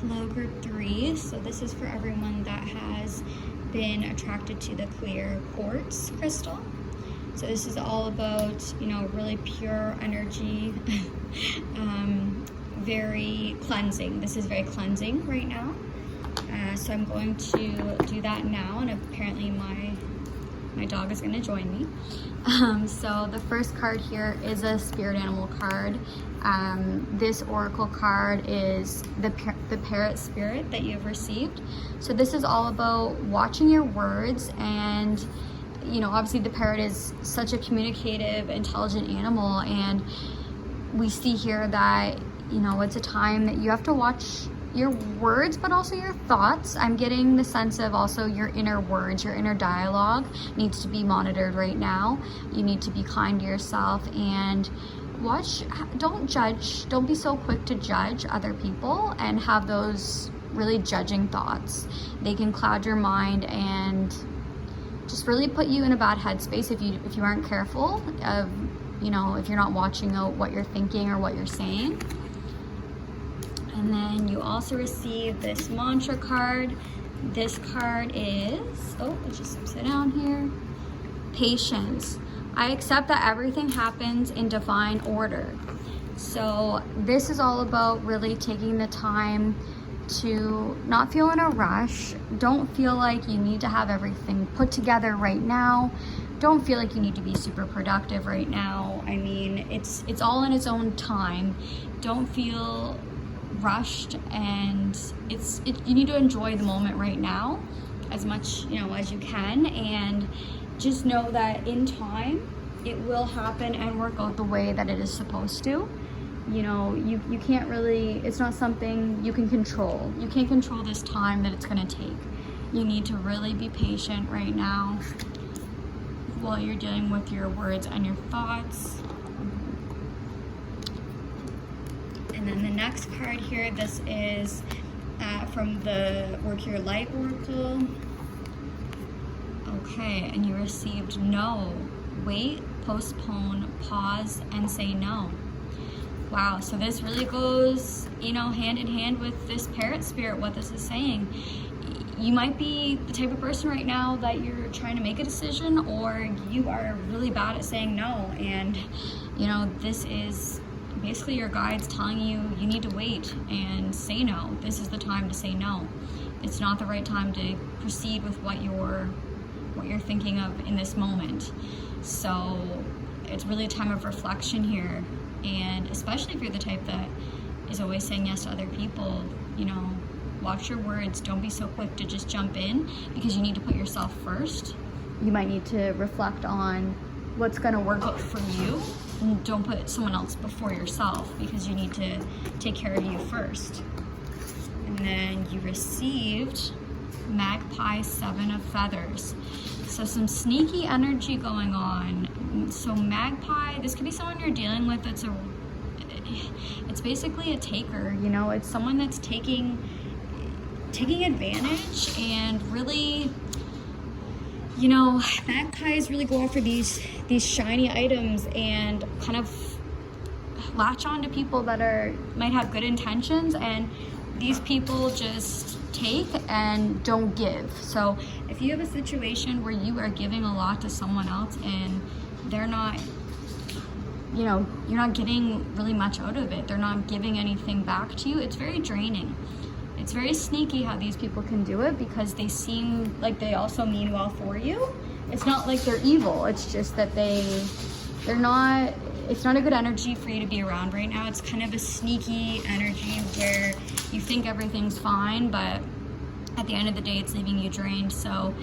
Hello, group 3. So this is for everyone that has been attracted to the clear quartz crystal. So this is all about, really pure energy, very cleansing. This is very cleansing right now. So I'm going to do that now, and apparently my dog is going to join me. So the first card here is a spirit animal card. This oracle card is the parrot spirit that you've received. So this is all about watching your words, and obviously the parrot is such a communicative, intelligent animal, and we see here that it's a time that you have to watch your words, but also your thoughts. I'm getting the sense of also your inner words, your inner dialogue needs to be monitored right now. You need to be kind to yourself and don't judge. Don't be so quick to judge other people and have those really judging thoughts. They can cloud your mind and just really put you in a bad headspace if you aren't careful of, if you're not watching out what you're thinking or what you're saying. And then you also receive this mantra card. This card is, it's just upside down here. Patience. I accept that everything happens in divine order. So this is all about really taking the time to not feel in a rush. Don't feel like you need to have everything put together right now. Don't feel like you need to be super productive right now. I mean, it's all in its own time. Don't feel rushed, and you need to enjoy the moment right now as much as you can, and just know that in time it will happen and work out the way that it is supposed to. You can't really, it's not something you can control. You can't control this time that it's going to take. You need to really be patient right now while you're dealing with your words and your thoughts. And then the next card here, this is from the Work Your Light Oracle. Okay, and you received no, wait, postpone, pause, and say no. Wow, so this really goes, hand in hand with this parrot spirit, what this is saying. You might be the type of person right now that you're trying to make a decision, or you are really bad at saying no, and this is basically your guides telling you need to wait and say no. This is the time to say no. It's not the right time to proceed with what you're thinking of in this moment. So it's really a time of reflection here, and especially if you're the type that is always saying yes to other people, watch your words. Don't be so quick to just jump in, because you need to put yourself first. You might need to reflect on what's going to work out for you. Don't put someone else before yourself, because you need to take care of you first. And then you received Magpie, 7 of Feathers. So some sneaky energy going on. So Magpie, this could be someone you're dealing with it's basically a taker, it's someone that's taking advantage, and really, magpies really go after these shiny items and kind of latch on to people that might have good intentions, and these people just take and don't give. So if you have a situation where you are giving a lot to someone else and they're not, you're not getting really much out of it, they're not giving anything back to you, it's very draining. It's very sneaky how these people can do it, because they seem like they also mean well for you. It's not like they're evil, it's just that they're not, it's not a good energy for you to be around right now. It's kind of a sneaky energy where you think everything's fine, but at the end of the day, it's leaving you drained. So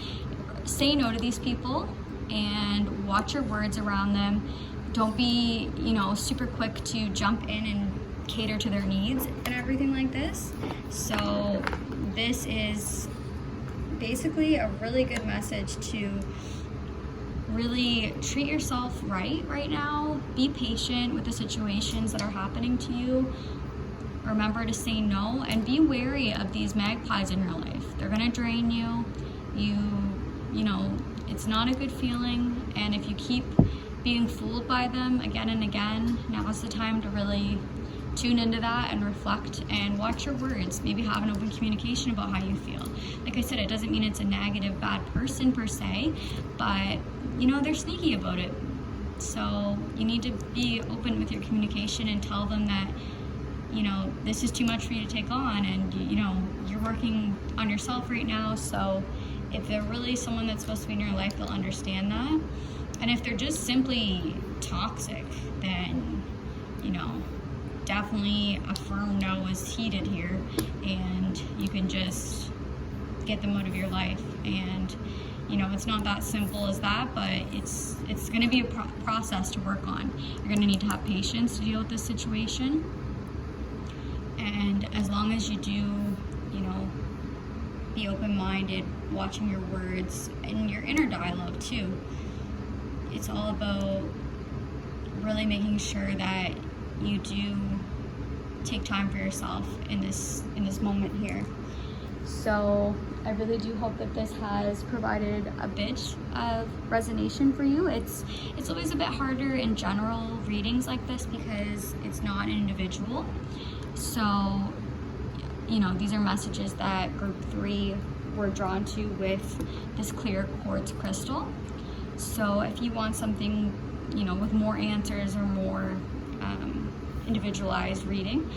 say no to these people and watch your words around them. Don't be, super quick to jump in and cater to their needs and everything like this. So this is basically a really good message to really treat yourself right now. Be patient with the situations that are happening to you. Remember to say no, and be wary of these magpies in your life. They're gonna drain you. It's not a good feeling, and if you keep being fooled by them again and again, now is the time to really tune into that and reflect and watch your words. Maybe have an open communication about how you feel. Like I said, it doesn't mean it's a negative, bad person per se, but you know, they're sneaky about it. So you need to be open with your communication and tell them that, you know, this is too much for you to take on, and you know, you're working on yourself right now. So if they're really someone that's supposed to be in your life, they'll understand that. And if they're just simply toxic, then, you know, definitely a firm no is heated here, and you can just get them out of your life. And you know, it's not that simple as that, but it's going to be a process to work on. You're going to need to have patience to deal with this situation, and as long as you do, you know, be open-minded, watching your words and your inner dialogue too. It's all about really making sure that you do take time for yourself in this moment here. So I really do hope that this has provided a bit of resonation for you. It's always a bit harder in general readings like this because it's not an individual. So, you know, these are messages that group 3 were drawn to with this clear quartz crystal. So if you want something, you know, with more answers or more individualized reading,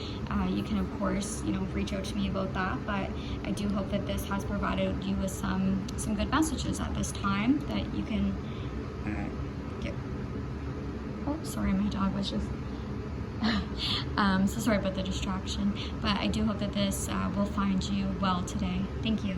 you can of course, you know, reach out to me about that. But I do hope that this has provided you with some good messages at this time that you can get. Oh, sorry, my dog was just so sorry about the distraction, but I do hope that this will find you well today. Thank you.